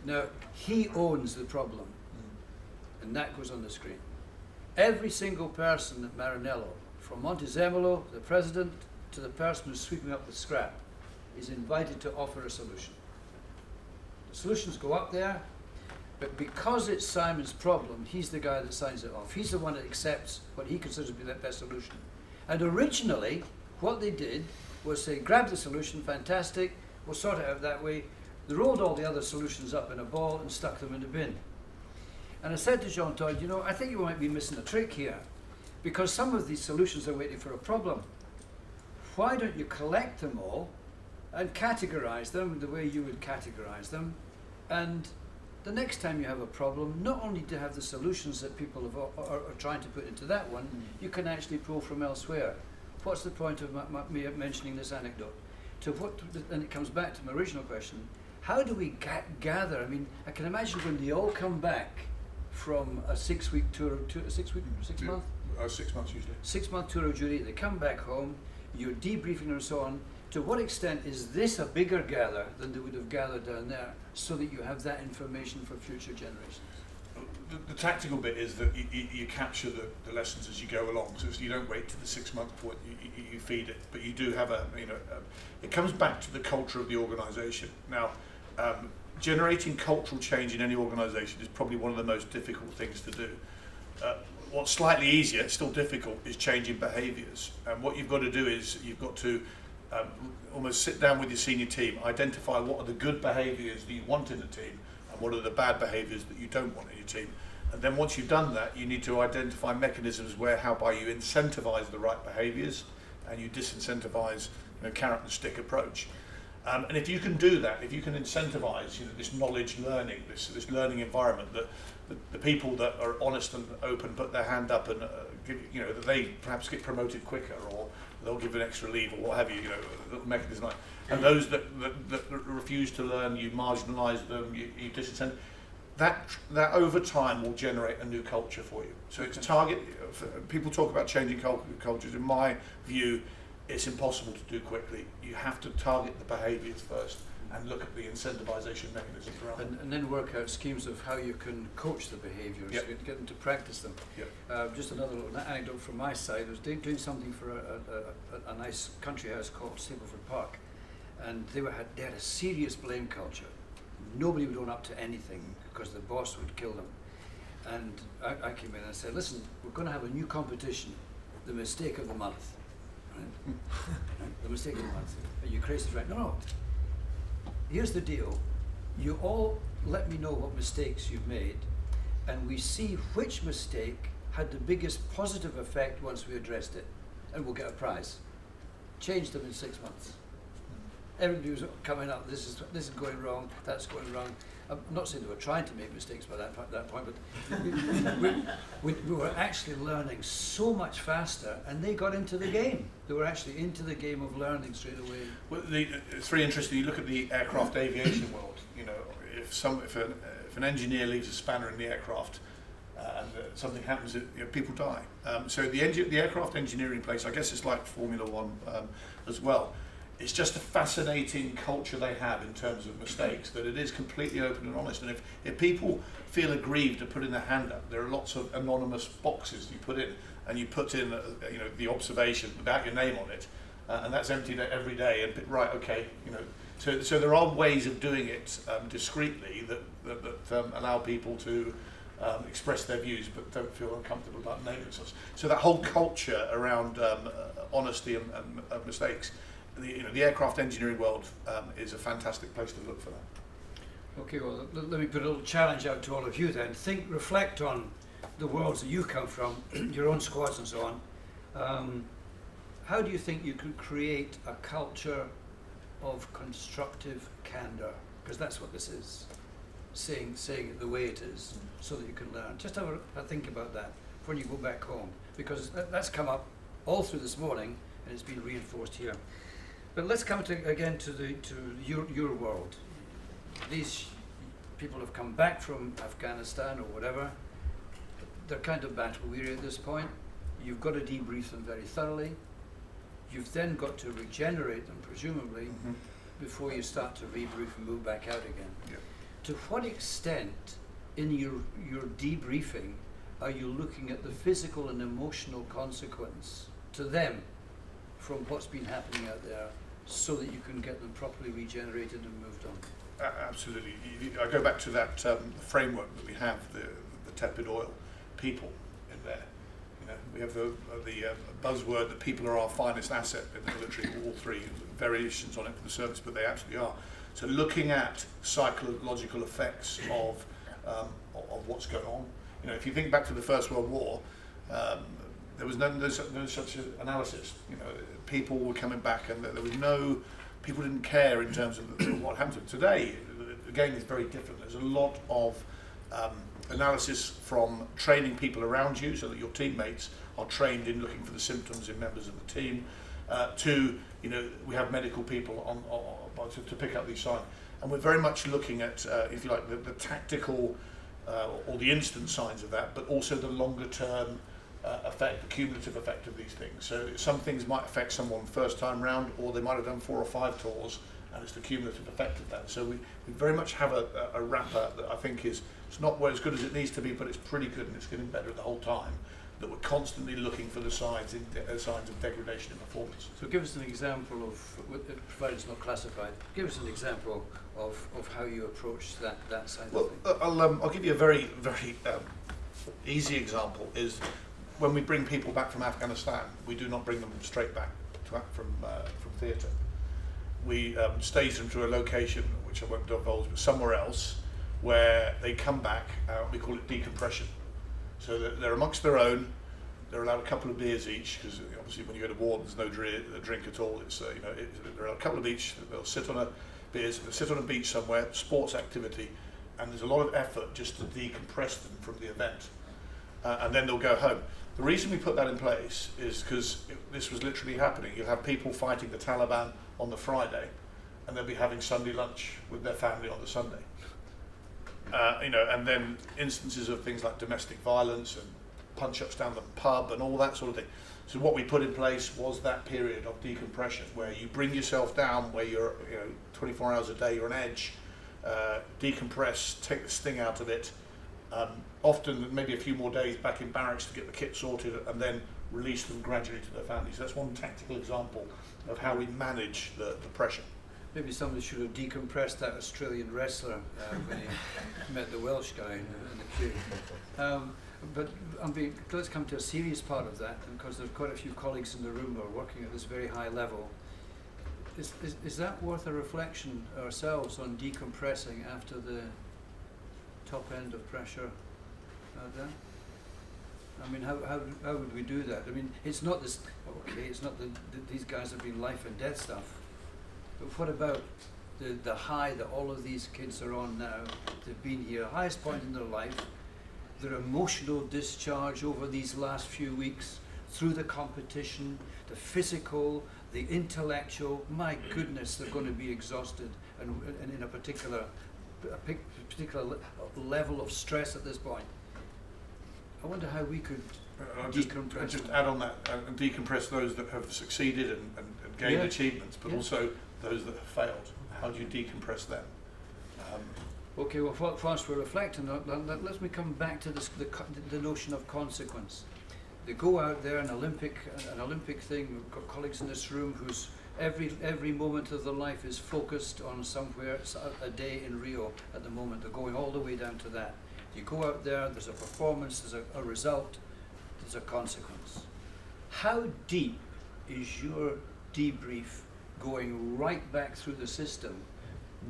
Now, he owns the problem, and that goes on the screen. Every single person at Maranello, from Montezemolo, the president, to the person who's sweeping up the scrap, is invited to offer a solution. The solutions go up there, but because it's Simon's problem, he's the guy that signs it off. He's the one that accepts what he considers to be the best solution. And originally, what they did was say, grab the solution, fantastic, we'll sort it out that way. They rolled all the other solutions up in a ball and stuck them in the bin. And I said to Jean Todt, you know, I think you might be missing a trick here, because some of these solutions are waiting for a problem. Why don't you collect them all and categorize them the way you would categorize them, and the next time you have a problem, not only to have the solutions that people are trying to put into that one, you can actually pull from elsewhere. What's the point of me mentioning this anecdote? And it comes back to my original question, how do we gather? I mean, I can imagine when they all come back from a 6-week tour, 6 month? 6 months usually. 6 month tour of duty, they come back home, you're debriefing and so on. To what extent is this a bigger gather than they would have gathered down there, so that you have that information for future generations? The tactical bit is that you capture the lessons as you go along. So you don't wait to the 6 month point, you feed it, but you do have it comes back to the culture of the organisation. Now, generating cultural change in any organisation is probably one of the most difficult things to do. What's slightly easier, it's still difficult, is changing behaviours. And what you've got to do is you've got to almost sit down with your senior team, identify what are the good behaviours that you want in the team and what are the bad behaviours that you don't want in your team. And then once you've done that, you need to identify mechanisms whereby you incentivise the right behaviours and you disincentivise carrot and stick approach. And if you can do that, if you can incentivise this knowledge learning, this learning environment, that the people that are honest and open put their hand up and that they perhaps get promoted quicker, or they'll give an extra leave or what have you, little mechanism like. And those that refuse to learn, you marginalise them, you disincentivise. that over time will generate a new culture for you. So it's people talk about changing cultures. In my view, it's impossible to do quickly. You have to target the behaviours first and look at the incentivisation mechanisms around it. And then work out schemes of how you can coach the behaviours, Yep. get them to practice them. Yep. Just another little anecdote from my side. I was doing something for a nice country house called Stapleford Park, and they had a serious blame culture. Nobody would own up to anything because the boss would kill them. And I came in and I said, listen, we're going to have a new competition, the mistake of the month. Right? Right? The mistake of the month. Are you crazy? Right? No. Here's the deal. You all let me know what mistakes you've made, and we see which mistake had the biggest positive effect once we addressed it, and we'll get a prize. Change them in 6 months. Everybody was coming up, this is going wrong, that's going wrong. I'm not saying they were trying to make mistakes by that point, but we were actually learning so much faster, and they got into the game. They were actually into the game of learning straight away. Well, it's very interesting. You look at the aircraft aviation world. You know, if an engineer leaves a spanner in the aircraft and something happens, people die. So the aircraft engineering place, I guess it's like Formula One as well. It's just a fascinating culture they have in terms of mistakes, that it is completely open and honest. And if people feel aggrieved to put in their hand up, there are lots of anonymous boxes you put in, and you put in the observation without your name on it, and that's emptied every day. And right, okay, so there are ways of doing it discreetly that allow people to express their views but don't feel uncomfortable about naming themselves. So that whole culture around honesty and mistakes. The aircraft engineering world is a fantastic place to look for that. Okay, well, let me put a little challenge out to all of you then. Reflect on the worlds that you come from, your own squads and so on. How do you think you could create a culture of constructive candour? Because that's what this is, saying it the way it is, so that you can learn. Just have a think about that when you go back home, because that's come up all through this morning, and it's been reinforced here. But let's come again to your world. These people have come back from Afghanistan or whatever. They're kind of battle weary at this point. You've got to debrief them very thoroughly. You've then got to regenerate them, presumably, before you start to rebrief and move back out again. Yep. To what extent in your debriefing are you looking at the physical and emotional consequence to them from what's been happening out there, so that you can get them properly regenerated and moved on? Absolutely. I go back to that framework that we have, the tepid oil, people in there. We have the buzzword that people are our finest asset in the military, all three variations on it for the service, but they absolutely are. So looking at psychological effects of what's going on. If you think back to the First World War, there was no such analysis. People were coming back, and there was people didn't care in terms of what happened to them. Today, the game is very different. There's a lot of analysis from training people around you, so that your teammates are trained in looking for the symptoms in members of the team. We have medical people on to pick up these signs, and we're very much looking at, if you like, the tactical or the instant signs of that, but also the longer term effect, the cumulative effect of these things. So some things might affect someone first time round, or they might have done 4 or 5 tours, and it's the cumulative effect of that. So we very much have a wrapper that I think it's not as good as it needs to be, but it's pretty good, and it's getting better the whole time. That we're constantly looking for the signs of degradation in performance. So give us an example of, provided it's not classified, give us an example of how you approach that side of things. I'll give you a very, very easy example. Is when we bring people back from Afghanistan, we do not bring them straight back from theatre. We stage them to a location, which I won't divulge, but somewhere else, where they come back. We call it decompression. So they're amongst their own. They're allowed a couple of beers each, because obviously when you go to war, there's no drink at all. It's there are a couple of each. They'll sit on a beach somewhere, sports activity, and there's a lot of effort just to decompress them from the event, and then they'll go home. The reason we put that in place is because this was literally happening. You'll have people fighting the Taliban on the Friday, and they'll be having Sunday lunch with their family on the Sunday. and then instances of things like domestic violence and punch-ups down the pub and all that sort of thing. So what we put in place was that period of decompression where you bring yourself down, where you're 24 hours a day, you're on edge, decompress, take the sting out of it, often maybe a few more days back in barracks to get the kit sorted, and then release them gradually to their families. That's one tactical example of how we manage the pressure. Maybe somebody should have decompressed that Australian wrestler when he met the Welsh guy in the queue. But let's come to a serious part of that, because there are quite a few colleagues in the room who are working at this very high level. Is that worth a reflection ourselves on decompressing after the top end of pressure out there? I mean, how would we do that? I mean, it's not this. Okay, it's not these guys have been life and death stuff. But what about the high that all of these kids are on now? They've been here, highest point in their life. Their emotional discharge over these last few weeks through the competition, the physical, the intellectual. My goodness, they're going to be exhausted and in a particular level of stress at this point. I wonder how we could decompress. Just add on that and decompress those that have succeeded and gained achievements, but also those that have failed. How do you decompress them? Okay, well, whilst we're reflecting on that, let me come back to the notion of consequence. They go out there, an Olympic thing. We've got colleagues in this room whose every moment of their life is focused on somewhere, a day in Rio at the moment. They're going all the way down to that. You go out there, there's a performance, there's a result, there's a consequence. How deep is your debrief going right back through the system?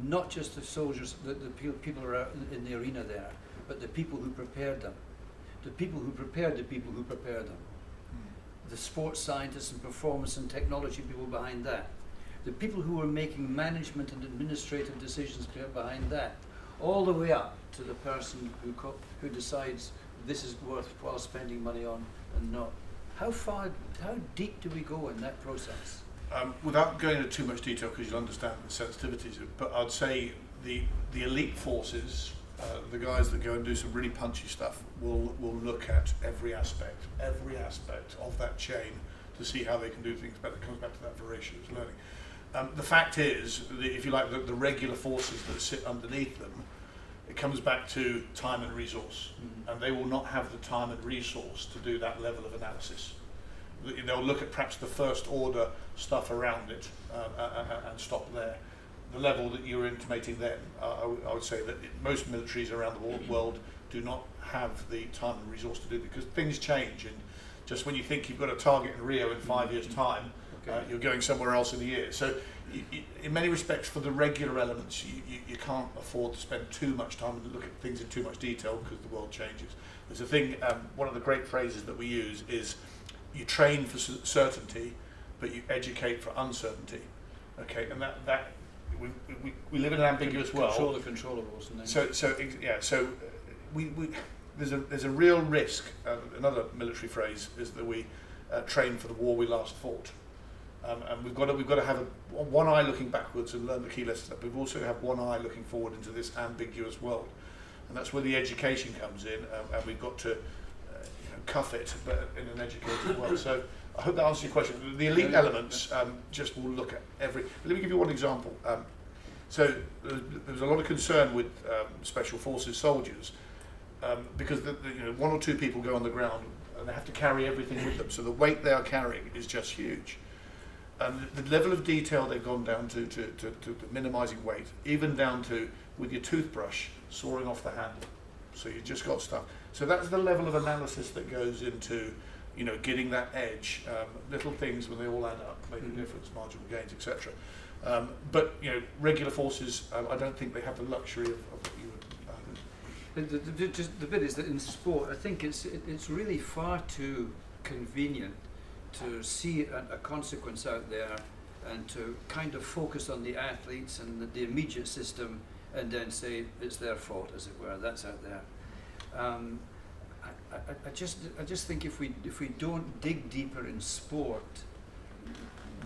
Not just the soldiers, the people who are out in the arena there, but the people who prepared them. The people who prepared the people who prepared them. The sports scientists and performance and technology people behind that. The people who were making management and administrative decisions behind that. All the way up to the person who decides this is worthwhile spending money on and not. How deep do we go in that process? Without going into too much detail, because you'll understand the sensitivities, but I'd say the elite forces, the guys that go and do some really punchy stuff, will look at every aspect of that chain to see how they can do things better. It comes back to that voracious learning. The fact is, if you like, the regular forces that sit underneath them, it comes back to time and resource, and they will not have the time and resource to do that level of analysis. They'll look at perhaps the first order stuff around it and stop there. The level that you're intimating then, I would say that most militaries around the world do not have the time and resource to do it, because things change, and just when you think you've got a target in Rio in 5 years' time, you're going somewhere else in a year. So in many respects, for the regular elements, you can't afford to spend too much time and look at things in too much detail, because the world changes. There's a thing, one of the great phrases that we use is, you train for certainty, but you educate for uncertainty. Okay, and that we live in an ambiguous world. Control the controllables, and then So there's a real risk. Another military phrase is that we train for the war we last fought, and we've got to have one eye looking backwards and learn the key lessons. But we've also have one eye looking forward into this ambiguous world, and that's where the education comes in, and we've got to cuff it, but in an educated way. So I hope that answers your question. The elite elements just will look at every. Let me give you one example. So there's a lot of concern with special forces soldiers because one or two people go on the ground and they have to carry everything with them. So the weight they are carrying is just huge. And the level of detail they've gone down to minimising weight, even down to with your toothbrush sawing off the handle. So you just got stuff. So that's the level of analysis that goes into, getting that edge. Little things when they all add up make a difference, marginal gains, etc. But regular forces, I don't think they have the luxury of what you would. The bit is that in sport, I think it's really far too convenient to see a consequence out there and to kind of focus on the athletes and the immediate system, and then say it's their fault, as it were. That's out there. I just think if we don't dig deeper in sport,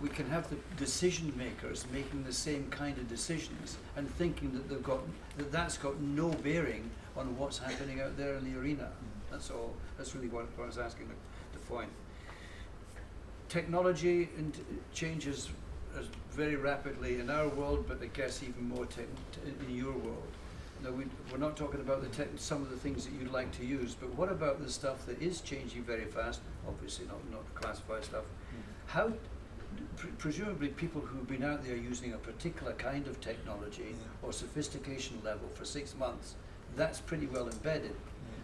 we can have the decision makers making the same kind of decisions and thinking that that's got no bearing on what's happening out there in the arena. That's all. That's really what I was asking the point. Technology changes very rapidly in our world, but I guess even more in your world. Now, we're not talking about some of the things that you'd like to use, but what about the stuff that is changing very fast? Obviously not classified stuff. How, presumably people who've been out there using a particular kind of technology or sophistication level for 6 months, that's pretty well embedded.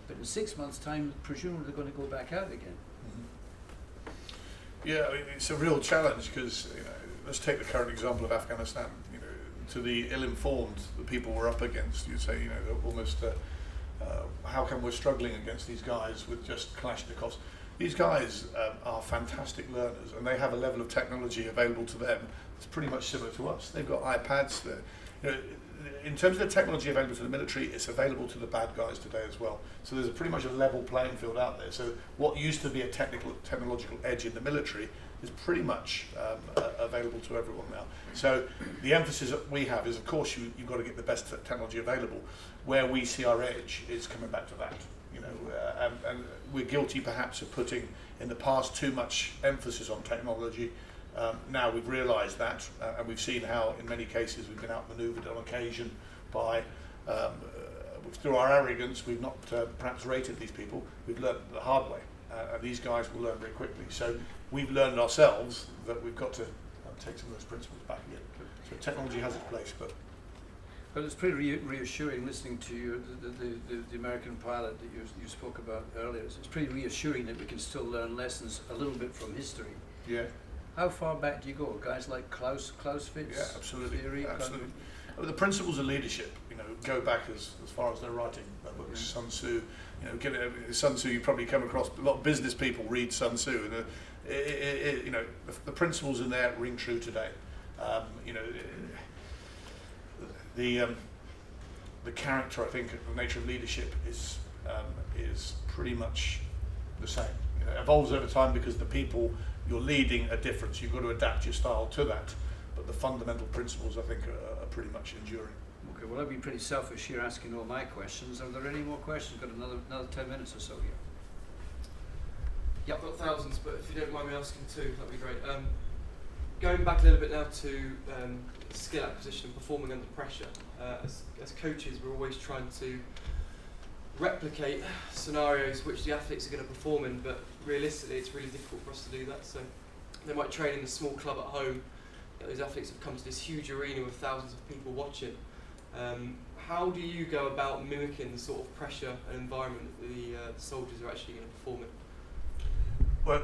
But in 6 months' time, presumably they're going to go back out again. Yeah, I mean, it's a real challenge because let's take the current example of Afghanistan. To the ill-informed, the people we're up against, you'd say, they're almost, how come we're struggling against these guys with just Kalashnikovs? These guys are fantastic learners, and they have a level of technology available to them that's pretty much similar to us. They've got iPads. In terms of the technology available to the military, it's available to the bad guys today as well. So there's pretty much a level playing field out there. So what used to be a technological edge in the military is pretty much available to everyone now. So the emphasis that we have is, of course, you've got to get the best technology available. Where we see our edge is coming back to that. And we're guilty perhaps of putting in the past too much emphasis on technology. Now we've realised that, and we've seen how in many cases we've been outmanoeuvred on occasion by, through our arrogance, we've not perhaps rated these people. We've learned the hard way, and these guys will learn very quickly. So we've learned ourselves that we've got to take some of those principles back again. So technology has its place, but... Well, it's pretty reassuring listening to you, the American pilot that you spoke about earlier. It's pretty reassuring that we can still learn lessons a little bit from history. Yeah. How far back do you go? Guys like Clausewitz? Yeah, absolutely. Theory, absolutely. The principles of leadership, go back as far as their writing. That book, Sun Tzu. Sun Tzu. You probably come across a lot of business people read Sun Tzu, and the principles in there ring true today. The character, I think, the nature of leadership is pretty much the same. It evolves over time because the people you're leading are different. So you've got to adapt your style to that. But the fundamental principles, I think, are pretty much enduring. Okay, well, I've been pretty selfish here asking all my questions. Are there any more questions? Got another 10 minutes or so here. Yeah, I've got thousands, but if you don't mind me asking two, that'd be great. Going back a little bit now to skill acquisition and performing under pressure. As coaches, we're always trying to replicate scenarios which the athletes are going to perform in, but realistically it's really difficult for us to do that. So they might train in a small club at home. Those athletes have come to this huge arena with thousands of people watching. How do you go about mimicking the sort of pressure and environment that the soldiers are actually going to perform in? Well,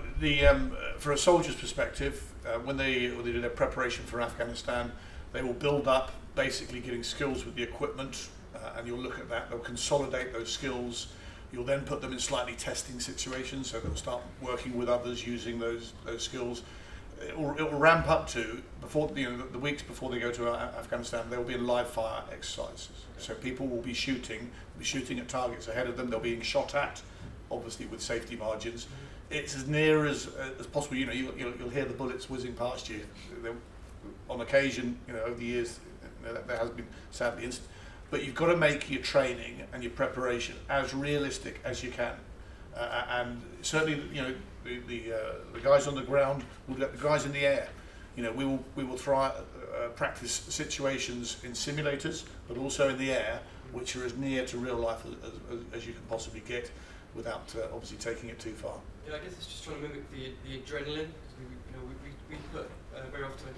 for a soldier's perspective, when they do their preparation for Afghanistan, they will build up basically getting skills with the equipment, and you'll look at that. They'll consolidate those skills. You'll then put them in slightly testing situations, so they'll start working with others using those skills. It will ramp up to before the weeks before they go to Afghanistan. They will be in live fire exercises. So people will be shooting at targets ahead of them. They're being shot at, obviously with safety margins. It's as near as possible. You'll hear the bullets whizzing past you. On occasion, over the years, there has been sadly incidents. But you've got to make your training and your preparation as realistic as you can. And certainly, the guys on the ground will get the guys in the air. We will try practice situations in simulators, but also in the air, which are as near to real life as you can possibly get, without obviously taking it too far. Yeah, I guess it's just trying to mimic the adrenaline. We put very often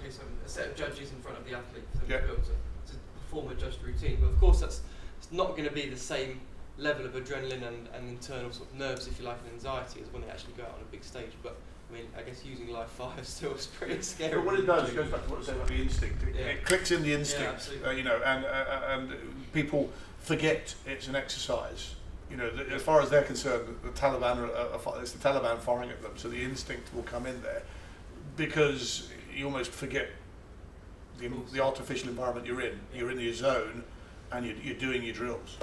a set of judges in front of the athlete to perform a judged routine, but of course it's not going to be the same level of adrenaline and internal sort of nerves, if you like, and anxiety as when they actually go out on a big stage. But I mean, I guess using live fire still is pretty scary. But what it does goes back to what I said about the instinct. It clicks in the instinct, and people forget it's an exercise. As far as they're concerned, the Taliban it's the Taliban firing at them, so the instinct will come in there, because you almost forget the artificial environment you're in. You're in your zone, and you're doing your drills.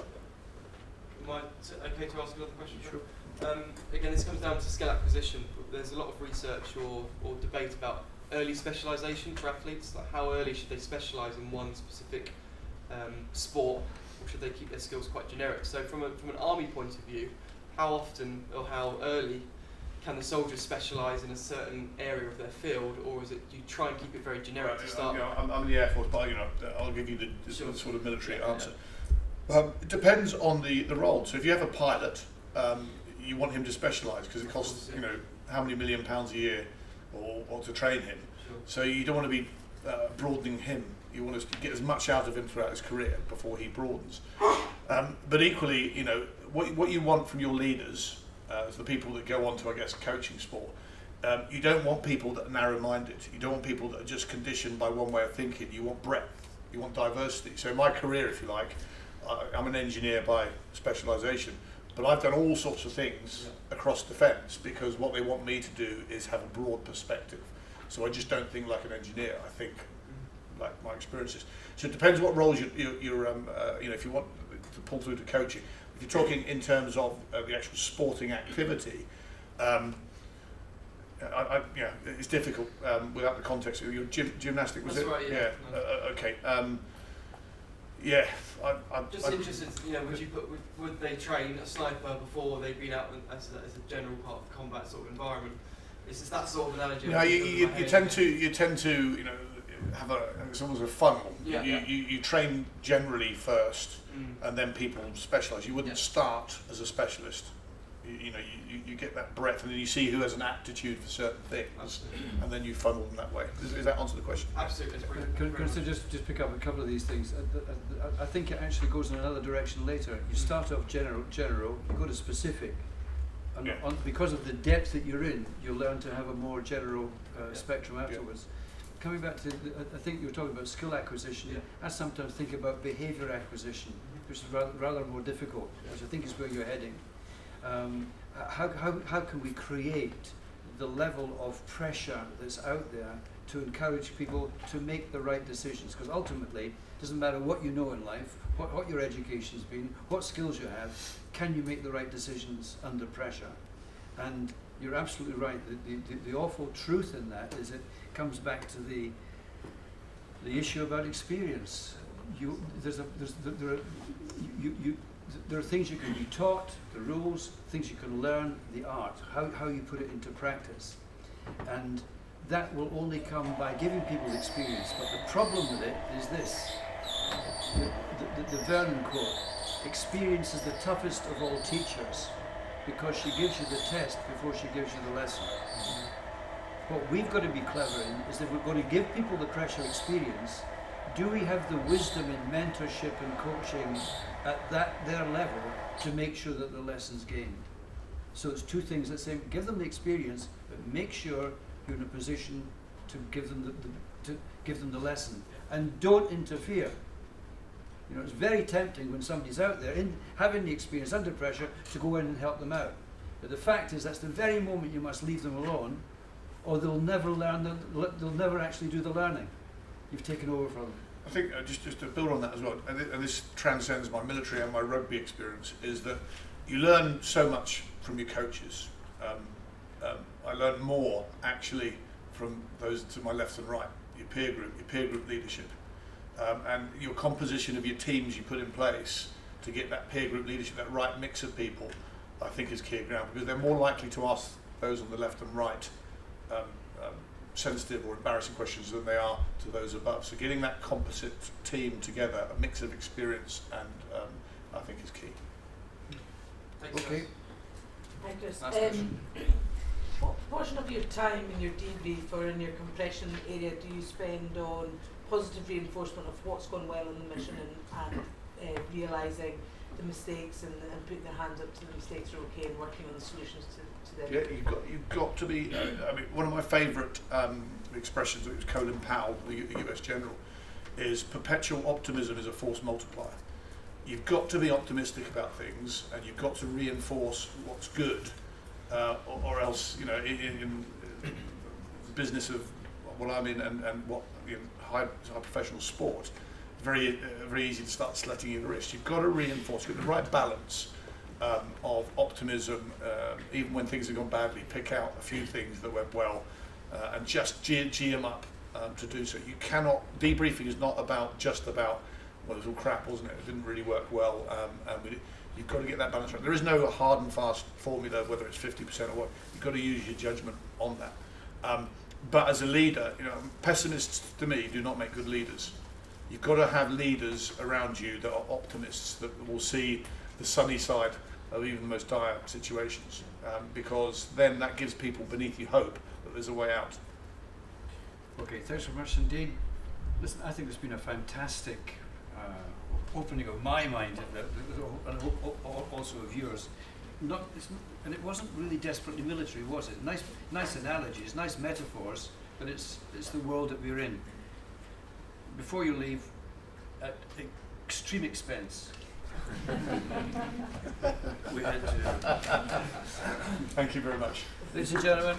Am I okay to ask another question? Sure. Again, this comes down to skill acquisition. There's a lot of research or debate about early specialisation for athletes? Like how early should they specialise in one specific sport, or should they keep their skills quite generic? So from an army point of view, how often or how early can the soldiers specialise in a certain area of their field, or is it you try and keep it very generic to start? I'm in the Air Force, but I'll give you the Sure. sort of military Yeah, answer. It depends on the role. So if you have a pilot, you want him to specialise because it costs how many £1 million a year or to train him. Sure. So you don't want to be broadening him. You want to get as much out of him throughout his career before he broadens. But equally, what you want from your leaders, as the people that go on to, I guess, coaching sport, you don't want people that are narrow-minded. You don't want people that are just conditioned by one way of thinking. You want breadth. You want diversity. So in my career, if you like, I'm an engineer by specialisation, but I've done all sorts of things across defence because what they want me to do is have a broad perspective. So I just don't think like an engineer. I think like my experiences. So it depends what roles you're if you want to pull through to coaching. If you're talking in terms of the actual sporting activity, it's difficult without the context of your gymnastic. Was That's it? right. Yeah. No. Okay. Just interested, would they train a sniper before they've been out as a general part of the combat sort of environment? Is that sort of analogy? You tend to have it's almost a funnel. Yeah. You train generally first, and then people specialise. You wouldn't Yeah. start as a specialist. You get that breadth, and then you see who has an aptitude for certain things, Absolutely. and then you funnel them that way. Does that answer the question? Absolutely. It's brilliant. Can I just pick up a couple of these things? I think it actually goes in another direction later. You start off general, you go to specific, and Yeah. because of the depth that you're in, you'll learn to have a more general spectrum Yeah. afterwards. Coming back to, I think you were talking about skill acquisition. Yeah. I sometimes think about behaviour acquisition, which is rather more difficult, which I think is where you're heading. How can we create the level of pressure that's out there to encourage people to make the right decisions? Because ultimately, it doesn't matter what you know in life, what your education's been, what skills you have, can you make the right decisions under pressure? And you're absolutely right. The awful truth in that is it comes back to the issue about experience. There are things you can be taught, the rules, things you can learn, the art, how you put it into practice. And that will only come by giving people experience. But the problem with it is this, the Vernon quote, experience is the toughest of all teachers because she gives you the test before she gives you the lesson. What we've got to be clever in is that we're going to give people the pressure experience. Do we have the wisdom in mentorship and coaching at their level to make sure that the lesson's gained? So it's two things that say, give them the experience, but make sure you're in a position to give them the lesson, and don't interfere. It's very tempting when somebody's out there having the experience under pressure to go in and help them out. But the fact is that's the very moment you must leave them alone, or they'll never learn. They'll never actually do the learning. You've taken over from them. I think just to build on that as well, and this transcends my military and my rugby experience, is that you learn so much from your coaches. I learned more actually from those to my left and right, your peer group leadership, and your composition of your teams you put in place to get that peer group leadership, that right mix of people, I think is key ground, because they're more likely to ask those on the left and right sensitive or embarrassing questions than they are to those above. So getting that composite team together, a mix of experience, and I think is key. Thanks, Okay. guys. Hi Chris. Last question. What portion of your time in your debrief or in your compression area do you spend on positive reinforcement of what's gone well in the mission and realising the mistakes and putting their hands up to the mistakes are okay and working on the solutions to them? Yeah, you've got to be. I mean, one of my favourite expressions, it was Colin Powell, the US General, is perpetual optimism is a force multiplier. You've got to be optimistic about things, and you've got to reinforce what's good, or else, in the business of what I'm in and what high professional sport, very easy to start slitting your wrist. You've got to reinforce, get the right balance of optimism, even when things have gone badly. Pick out a few things that went well, and just G them up to do so. You cannot, debriefing is not just about, well, it was all crap, wasn't it? It didn't really work well, and you've got to get that balance right. There is no hard and fast formula, whether it's 50% or what. You've got to use your judgment on that. But as a leader, pessimists to me do not make good leaders. You've got to have leaders around you that are optimists, that will see the sunny side of even the most dire situations, because then that gives people beneath you hope that there's a way out. Okay, thanks very much indeed. Listen, I think it's been a fantastic opening of my mind, and also of yours. And it wasn't really desperately military, was it? Nice analogies, nice metaphors, but it's the world that we're in. Before you leave, at extreme expense, we had to. Thank you very much. Ladies and gentlemen.